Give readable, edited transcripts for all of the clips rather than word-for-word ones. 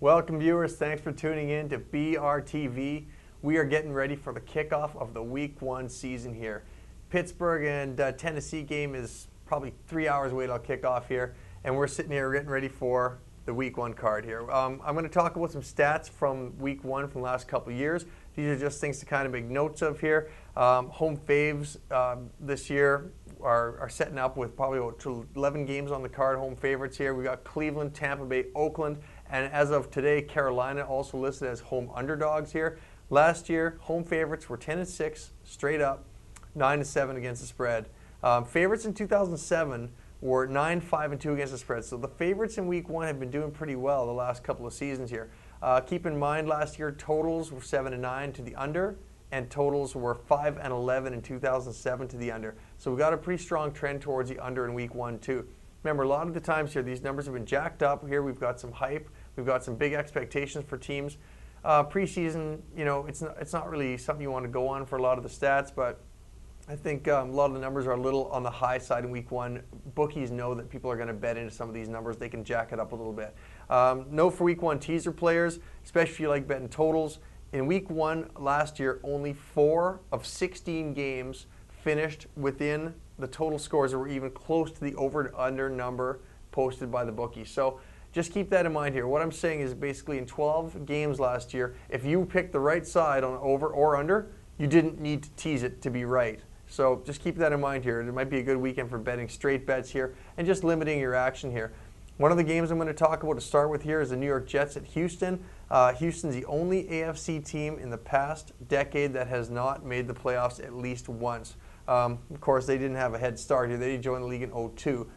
Welcome viewers, thanks for tuning in to BRTV. We are getting ready for the kickoff of the Week 1 season here. Pittsburgh and Tennessee game is probably 3 hours away till kickoff here, and we're sitting here getting ready for the Week 1 card here. I'm going to talk about some stats from Week 1 from the last couple of years. These are just things to kind of make notes of here. Home faves this year are setting up with probably about 11 games on the card, home favorites here. We got Cleveland, Tampa Bay, Oakland, and as of today, Carolina also listed as home underdogs here. Last year, home favorites were 10-6 straight up, 9-7 against the spread. Favorites in 2007 were 9-5-2 against the spread. So the favorites in Week 1 have been doing pretty well the last couple of seasons here. Keep in mind, last year totals were 7-9 to the under, and totals were 5-11 in 2007 to the under. So we got a pretty strong trend towards the under in Week 1 too. Remember, a lot of the times here, these numbers have been jacked up. Here we've got some hype. We've got some big expectations for teams. Preseason, you know, it's not really something you want to go on for a lot of the stats, but I think a lot of the numbers are a little on the high side in Week 1. Bookies know that people are going to bet into some of these numbers. They can jack it up a little bit. Note for Week 1 teaser players, especially if you like betting totals. In Week 1 last year, only 4 of 16 games finished within the total scores that were even close to the over-under number posted by the bookies. So just keep that in mind here. What I'm saying is basically in 12 games last year, if you picked the right side on over or under, you didn't need to tease it to be right. So just keep that in mind here. It might be a good weekend for betting straight bets here and just limiting your action here. One of the games I'm going to talk about to start with here is the New York Jets at Houston. Houston's the only AFC team in the past decade that has not made the playoffs at least once. Of course, they didn't have a head start here. They joined the league in 2002.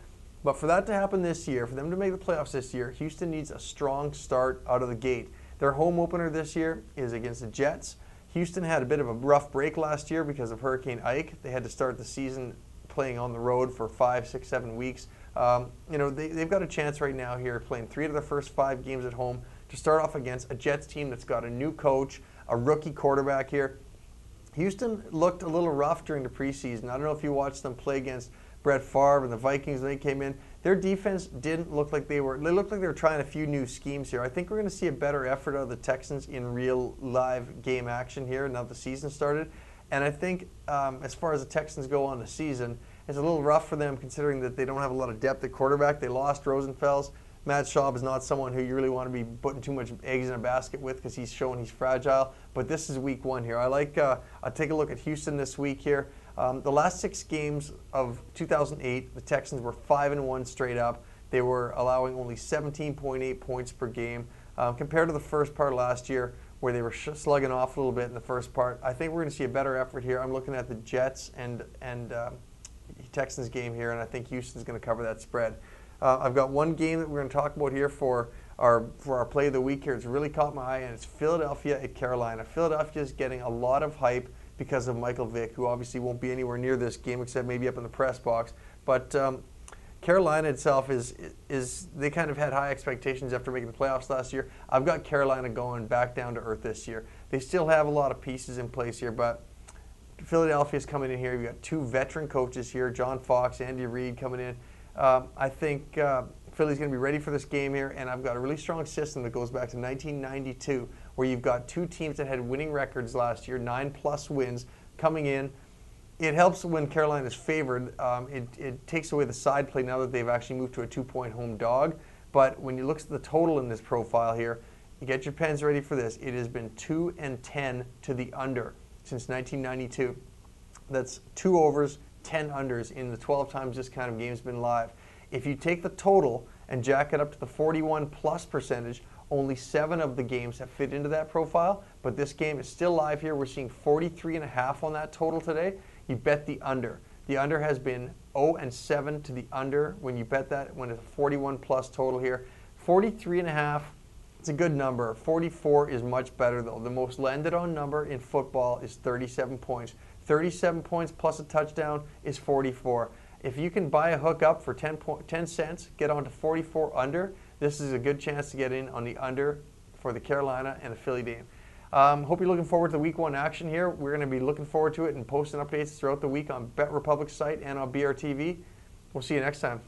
But for that to happen this year, for them to make the playoffs this year, Houston needs a strong start out of the gate. Their home opener this year is against the Jets. Houston had a bit of a rough break last year because of Hurricane Ike. They had to start the season playing on the road for 5, 6, 7 weeks. You know, they've got a chance right now here playing 3 of their first 5 games at home to start off against a Jets team that's got a new coach, a rookie quarterback here. Houston looked a little rough during the preseason. I don't know if you watched them play against Brett Favre and the Vikings when they came in. Their defense didn't look like they looked like they were trying a few new schemes here. I think we're going to see a better effort out of the Texans in real live game action here now the season started. And I think as far as the Texans go on the season, it's a little rough for them considering that they don't have a lot of depth at quarterback. They lost Rosenfels. Matt Schaub is not someone who you really want to be putting too much eggs in a basket with because he's showing he's fragile. But this is Week 1 here. I'll take a look at Houston this week here. The last 6 games of 2008, the Texans were 5-1 straight up. They were allowing only 17.8 points per game compared to the first part last year where they were slugging off a little bit in the first part. I think we're going to see a better effort here. I'm looking at the Jets and Texans game here, and I think Houston's going to cover that spread. I've got one game that we're going to talk about here for our play of the week here. It's really caught my eye, and it's Philadelphia at Carolina. Philadelphia is getting a lot of hype because of Michael Vick, who obviously won't be anywhere near this game except maybe up in the press box. But Carolina itself is they kind of had high expectations after making the playoffs last year. I've got Carolina going back down to earth this year. They still have a lot of pieces in place here, but Philadelphia's coming in here. You've got 2 veteran coaches here, John Fox, Andy Reid coming in. I think Philly's going to be ready for this game here, and I've got a really strong system that goes back to 1992 where you've got 2 teams that had winning records last year, 9+ wins coming in. It helps when Carolina's favored. It takes away the side play now that they've actually moved to a 2-point home dog. But when you look at the total in this profile here, you get your pens ready for this. It has been 2-10 to the under since 1992. That's 2 overs, 10 unders in the 12 times this kind of game's been live. If you take the total and jack it up to the 41+ percentage, only 7 of the games have fit into that profile, but this game is still live here. We're seeing 43.5 on that total today. You bet the under. The under has been 0-7 to the under when you bet that, when it's a 41+ total here. 43.5, it's a good number. 44 is much better though. The most landed on number in football is 37 points. 37 points plus a touchdown is 44. If you can buy a hook up for 10 cents, get on to 44 under, this is a good chance to get in on the under for the Carolina and the Philly game. Hope you're looking forward to the Week 1 action here. We're going to be looking forward to it and posting updates throughout the week on BetRepublic's site and on BRTV. We'll see you next time.